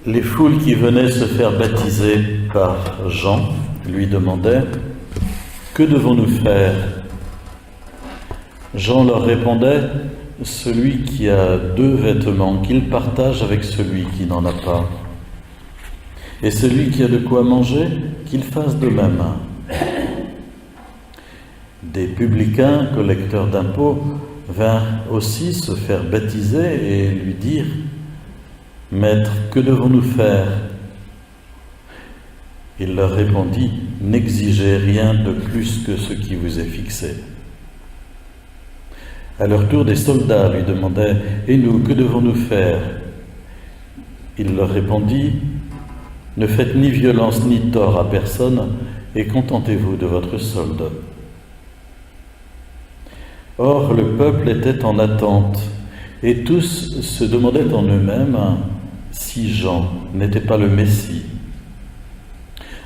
Les foules qui venaient se faire baptiser par Jean lui demandaient « Que devons-nous faire ?» Jean leur répondait « Celui qui a 2 vêtements, qu'il partage avec celui qui n'en a pas. Et celui qui a de quoi manger, qu'il fasse de même. » Des publicains, collecteurs d'impôts, vinrent aussi se faire baptiser et lui dire « Maître, que devons-nous faire ?» Il leur répondit « N'exigez rien de plus que ce qui vous est fixé. » À leur tour, des soldats lui demandaient « Et nous, que devons-nous faire ?» Il leur répondit « Ne faites ni violence ni tort à personne et contentez-vous de votre solde. » Or, le peuple était en attente, et tous se demandaient en eux-mêmes si Jean n'était pas le Messie.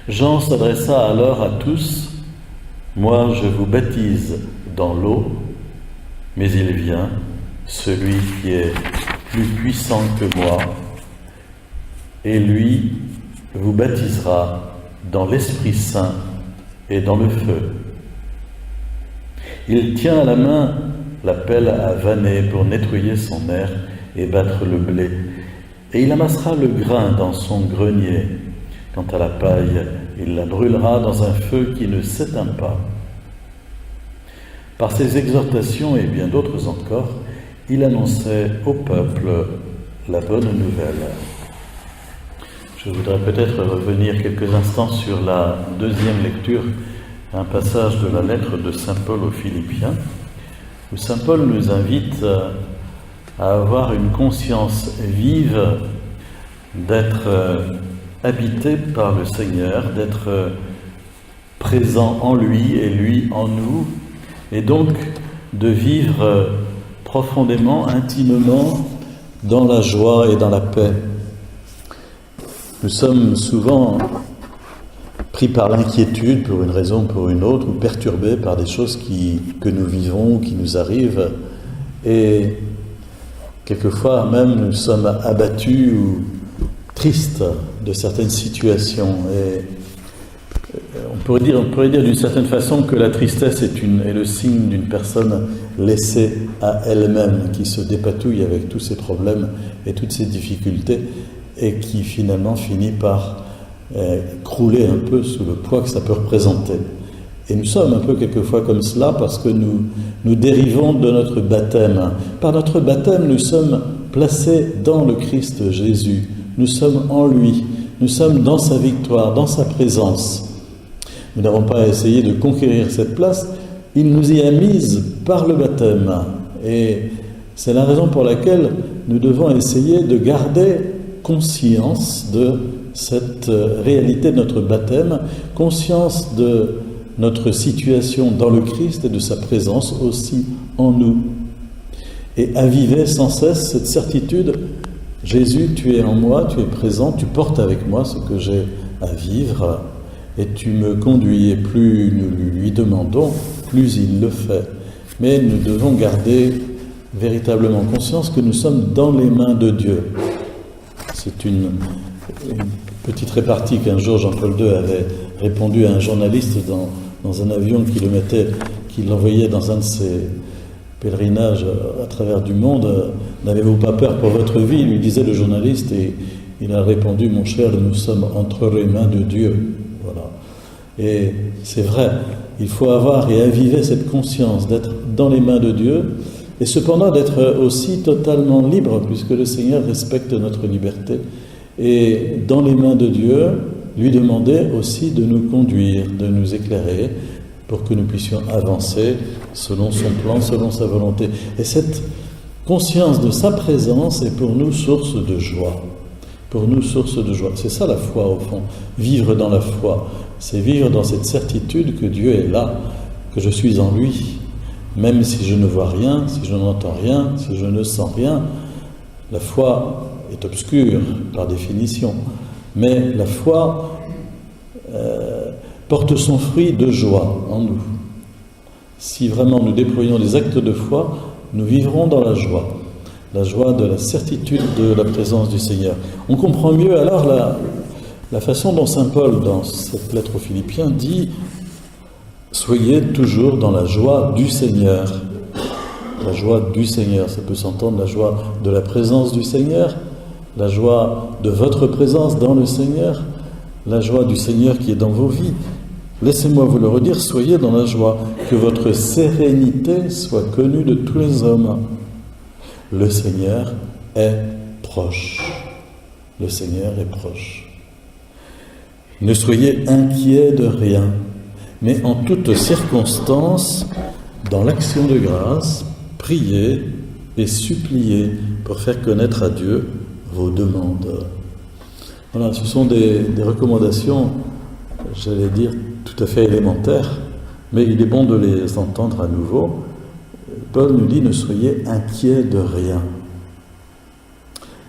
Jean s'adressa alors à tous « Moi, je vous baptise dans l'eau, mais il vient, celui qui est plus puissant que moi, et lui vous baptisera dans l'Esprit Saint et dans le feu. Il tient à la main la pelle à vanner pour nettoyer son aire et battre le blé, et il amassera le grain dans son grenier. Quant à la paille, il la brûlera dans un feu qui ne s'éteint pas. » Par ces exhortations et bien d'autres encore, il annonçait au peuple la bonne nouvelle. Je voudrais peut-être revenir quelques instants sur la deuxième lecture, un passage de la lettre de saint Paul aux Philippiens, où saint Paul nous invite à avoir une conscience vive d'être habité par le Seigneur, d'être présent en lui et lui en nous, et donc de vivre profondément, intimement dans la joie et dans la paix. Nous sommes souvent pris par l'inquiétude pour une raison ou pour une autre, ou perturbés par des choses que nous vivons, qui nous arrivent, et quelquefois même nous sommes abattus ou tristes de certaines situations. Et on pourrait dire d'une certaine façon que la tristesse est le signe d'une personne laissée à elle-même, qui se dépatouille avec tous ses problèmes et toutes ses difficultés, et qui finalement finit par crouler un peu sous le poids que ça peut représenter. Et nous sommes un peu quelquefois comme cela parce que nous dérivons de notre baptême. Par notre baptême, nous sommes placés dans le Christ Jésus. Nous sommes en lui. Nous sommes dans sa victoire, dans sa présence. Nous n'avons pas à essayer de conquérir cette place. Il nous y a mises par le baptême. Et c'est la raison pour laquelle nous devons essayer de garder conscience de cette réalité de notre baptême, conscience de notre situation dans le Christ et de sa présence aussi en nous. Et aviver sans cesse cette certitude, Jésus, tu es en moi, tu es présent, tu portes avec moi ce que j'ai à vivre et tu me conduis. Et plus nous lui demandons, plus il le fait. Mais nous devons garder véritablement conscience que nous sommes dans les mains de Dieu. C'est une petite répartie qu'un jour Jean-Paul II avait répondu à un journaliste dans un avion qui l'envoyait dans un de ses pèlerinages à travers du monde. « N'avez-vous pas peur pour votre vie ?» lui disait le journaliste, et il a répondu « Mon cher, nous sommes entre les mains de Dieu. » Voilà. Et c'est vrai, il faut avoir et aviver cette conscience d'être dans les mains de Dieu, et cependant d'être aussi totalement libre, puisque le Seigneur respecte notre liberté. Et dans les mains de Dieu, lui demander aussi de nous conduire, de nous éclairer, pour que nous puissions avancer selon son plan, selon sa volonté. Et cette conscience de sa présence est pour nous source de joie. Pour nous, source de joie. C'est ça la foi, au fond. Vivre dans la foi, c'est vivre dans cette certitude que Dieu est là, que je suis en lui. Même si je ne vois rien, si je n'entends rien, si je ne sens rien, la foi est obscure par définition. Mais la foi porte son fruit de joie en nous. Si vraiment nous déployons des actes de foi, nous vivrons dans la joie. la joie de la certitude de la présence du Seigneur. On comprend mieux alors la façon dont saint Paul, dans cette lettre aux Philippiens, dit « Soyez toujours dans la joie du Seigneur ». La joie du Seigneur, ça peut s'entendre, la joie de la présence du Seigneur, la joie de votre présence dans le Seigneur, la joie du Seigneur qui est dans vos vies. Laissez-moi vous le redire, soyez dans la joie, que votre sérénité soit connue de tous les hommes. Le Seigneur est proche. Le Seigneur est proche. Ne soyez inquiets de rien, mais en toutes circonstances, dans l'action de grâce, priez et suppliez pour faire connaître à Dieu vos demandes. Voilà, ce sont des recommandations, j'allais dire, tout à fait élémentaires, mais il est bon de les entendre à nouveau. Paul nous dit « Ne soyez inquiets de rien ».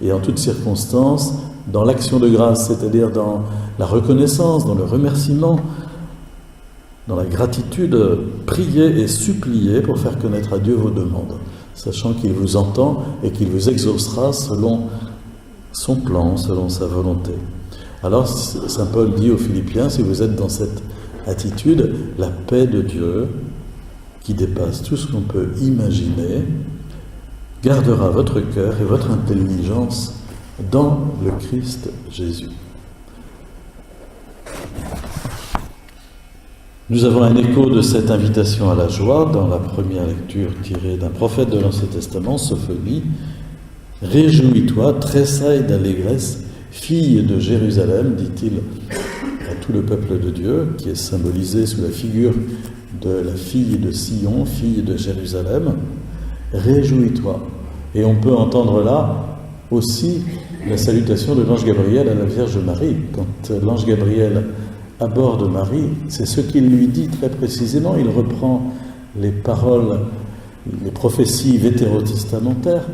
Et en toutes circonstances, dans l'action de grâce, c'est-à-dire dans la reconnaissance, dans le remerciement, dans la gratitude, priez et suppliez pour faire connaître à Dieu vos demandes, sachant qu'il vous entend et qu'il vous exaucera selon son plan, selon sa volonté. Alors, saint Paul dit aux Philippiens, si vous êtes dans cette attitude, la paix de Dieu, qui dépasse tout ce qu'on peut imaginer, gardera votre cœur et votre intelligence dans le Christ Jésus. Nous avons un écho de cette invitation à la joie dans la première lecture tirée d'un prophète de l'Ancien Testament, Sophonie. « Réjouis-toi, tressaille d'allégresse, fille de Jérusalem, dit-il à tout le peuple de Dieu, qui est symbolisé sous la figure de la fille de Sion, fille de Jérusalem. Réjouis-toi. » Et on peut entendre là aussi la salutation de l'ange Gabriel à la Vierge Marie. Quand l'ange Gabriel aborde Marie, c'est ce qu'il lui dit très précisément. Il reprend les paroles, les prophéties vétérotestamentaires,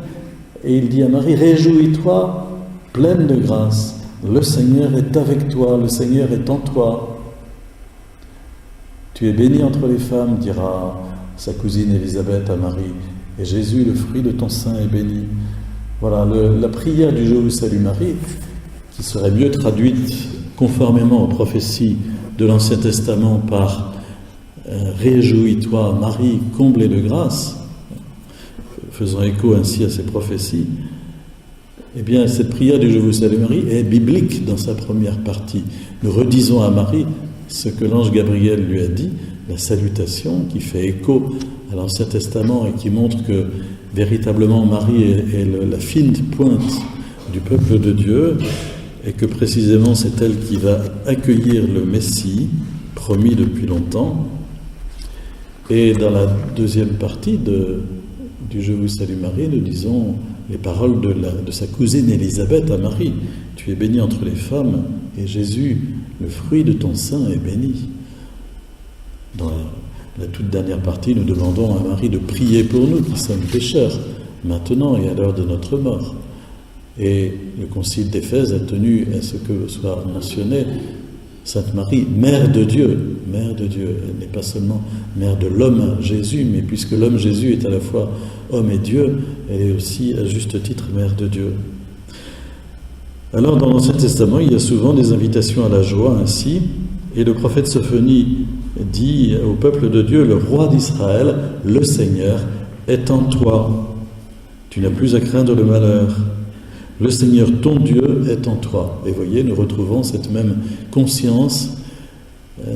et il dit à Marie, « Réjouis-toi, pleine de grâce, le Seigneur est avec toi, le Seigneur est en toi. Tu es bénie entre les femmes, dira sa cousine Élisabeth à Marie, et Jésus, le fruit de ton sein, est béni. » Voilà, la prière du Je vous salue Marie, qui serait mieux traduite conformément aux prophéties de l'Ancien Testament par « Réjouis-toi Marie, comblée de grâce », faisant écho ainsi à ces prophéties, eh bien, cette prière du « Je vous salue Marie » est biblique dans sa première partie. Nous redisons à Marie ce que l'ange Gabriel lui a dit, la salutation qui fait écho à l'Ancien Testament et qui montre que véritablement Marie est la fine pointe du peuple de Dieu et que précisément c'est elle qui va accueillir le Messie, promis depuis longtemps. Et dans la deuxième partie du « Je vous salue Marie », nous disons les paroles de sa cousine Élisabeth à Marie. « Tu es bénie entre les femmes, et Jésus, le fruit de ton sein, est béni. » Dans la toute dernière partie, nous demandons à Marie de prier pour nous qui sommes pécheurs, maintenant et à l'heure de notre mort. Et le concile d'Éphèse a tenu à ce que soit mentionné Sainte Marie, Mère de Dieu. Mère de Dieu, elle n'est pas seulement Mère de l'homme Jésus, mais puisque l'homme Jésus est à la fois homme et Dieu, elle est aussi à juste titre Mère de Dieu. Alors dans l'Ancien Testament, il y a souvent des invitations à la joie ainsi, et le prophète Sophonie dit au peuple de Dieu, le roi d'Israël, le Seigneur, est en toi. Tu n'as plus à craindre le malheur. Le Seigneur, ton Dieu, est en toi. Et voyez, nous retrouvons cette même conscience.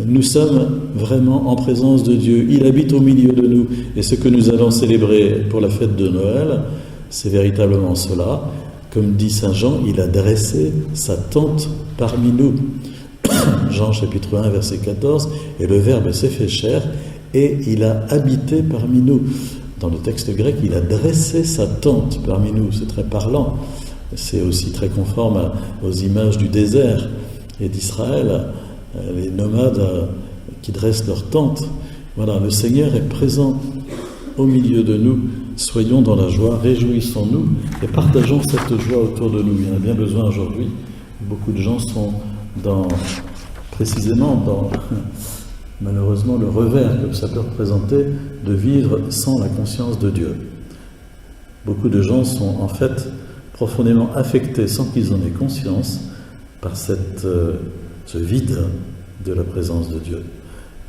Nous sommes vraiment en présence de Dieu. Il habite au milieu de nous. Et ce que nous allons célébrer pour la fête de Noël, c'est véritablement cela. Comme dit saint Jean, il a dressé sa tente parmi nous. Jean chapitre 1, verset 14, « Et le Verbe s'est fait chair, et il a habité parmi nous. » Dans le texte grec, il a dressé sa tente parmi nous. C'est très parlant. C'est aussi très conforme aux images du désert et d'Israël, les nomades qui dressent leur tente. Voilà, le Seigneur est présent au milieu de nous. Soyons dans la joie, réjouissons-nous et partageons cette joie autour de nous. Il y en a bien besoin aujourd'hui. Beaucoup de gens sont précisément dans, malheureusement, le revers que ça peut représenter de vivre sans la conscience de Dieu. Beaucoup de gens sont en fait profondément affectés sans qu'ils en aient conscience par ce vide de la présence de Dieu.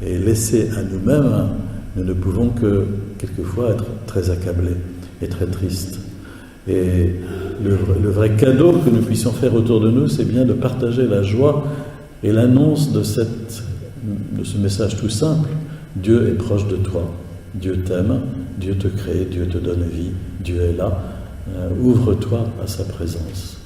Et laissés à nous-mêmes, nous ne pouvons que quelquefois être très accablés et très tristes. Et le vrai cadeau que nous puissions faire autour de nous, c'est bien de partager la joie et l'annonce de ce message tout simple. Dieu est proche de toi, Dieu t'aime, Dieu te crée, Dieu te donne vie, Dieu est là. Ouvre-toi à sa présence.